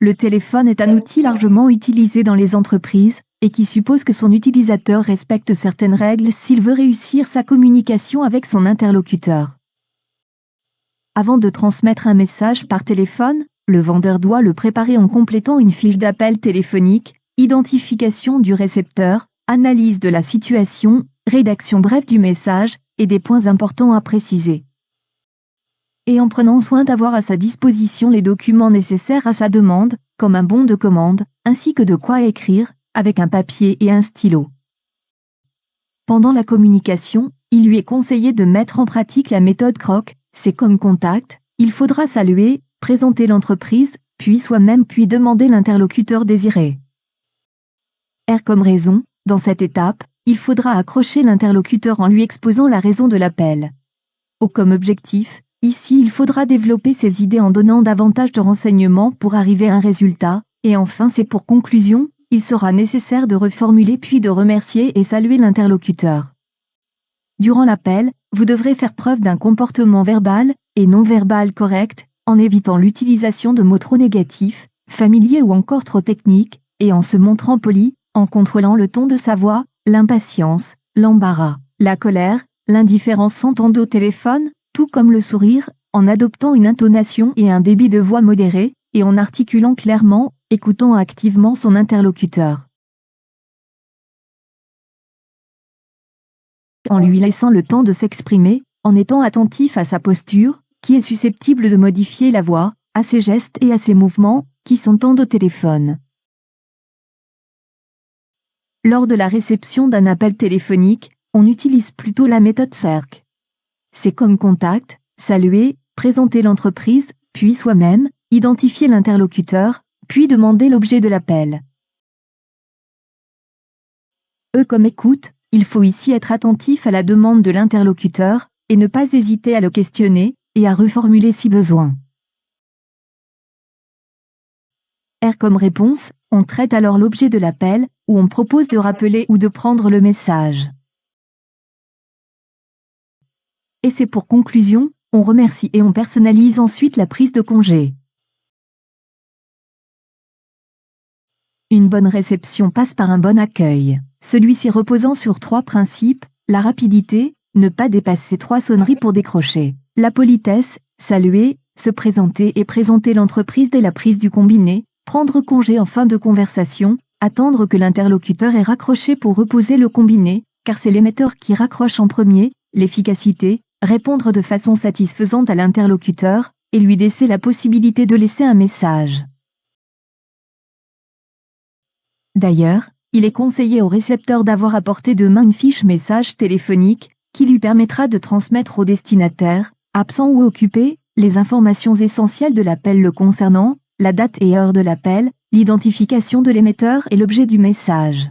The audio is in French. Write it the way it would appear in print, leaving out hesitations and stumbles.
Le téléphone est un outil largement utilisé dans les entreprises et qui suppose que son utilisateur respecte certaines règles s'il veut réussir sa communication avec son interlocuteur. Avant de transmettre un message par téléphone, le vendeur doit le préparer en complétant une fiche d'appel téléphonique, identification du récepteur, analyse de la situation, rédaction brève du message et des points importants à préciser. Et en prenant soin d'avoir à sa disposition les documents nécessaires à sa demande, comme un bon de commande, ainsi que de quoi écrire, avec un papier et un stylo. Pendant la communication, il lui est conseillé de mettre en pratique la méthode CROC, c'est comme contact, il faudra saluer, présenter l'entreprise, puis soi-même puis demander l'interlocuteur désiré. R comme raison, dans cette étape, il faudra accrocher l'interlocuteur en lui exposant la raison de l'appel. O comme objectif, ici il faudra développer ses idées en donnant davantage de renseignements pour arriver à un résultat, et enfin c'est pour conclusion, il sera nécessaire de reformuler puis de remercier et saluer l'interlocuteur. Durant l'appel, vous devrez faire preuve d'un comportement verbal et non verbal correct, en évitant l'utilisation de mots trop négatifs, familiers ou encore trop techniques, et en se montrant poli, en contrôlant le ton de sa voix, l'impatience, l'embarras, la colère, l'indifférence s'entendent au téléphone, tout comme le sourire, en adoptant une intonation et un débit de voix modéré, et en articulant clairement, écoutant activement son interlocuteur. En lui laissant le temps de s'exprimer, en étant attentif à sa posture, qui est susceptible de modifier la voix, à ses gestes et à ses mouvements, qui s'entendent au téléphone. Lors de la réception d'un appel téléphonique, on utilise plutôt la méthode CERC. C'est comme contact, saluer, présenter l'entreprise, puis soi-même, identifier l'interlocuteur, puis demander l'objet de l'appel. E comme écoute, il faut ici être attentif à la demande de l'interlocuteur, et ne pas hésiter à le questionner, et à reformuler si besoin. R comme réponse, on traite alors l'objet de l'appel, ou on propose de rappeler ou de prendre le message. Et c'est pour conclusion, on remercie et on personnalise ensuite la prise de congé. Une bonne réception passe par un bon accueil, celui-ci reposant sur 3 principes, la rapidité, ne pas dépasser 3 sonneries pour décrocher, la politesse, saluer, se présenter et présenter l'entreprise dès la prise du combiné, prendre congé en fin de conversation, attendre que l'interlocuteur ait raccroché pour reposer le combiné, car c'est l'émetteur qui raccroche en premier, l'efficacité, répondre de façon satisfaisante à l'interlocuteur, et lui laisser la possibilité de laisser un message. D'ailleurs, il est conseillé au récepteur d'avoir à portée de main une fiche message téléphonique, qui lui permettra de transmettre au destinataire, absent ou occupé, les informations essentielles de l'appel le concernant, la date et heure de l'appel, l'identification de l'émetteur et l'objet du message.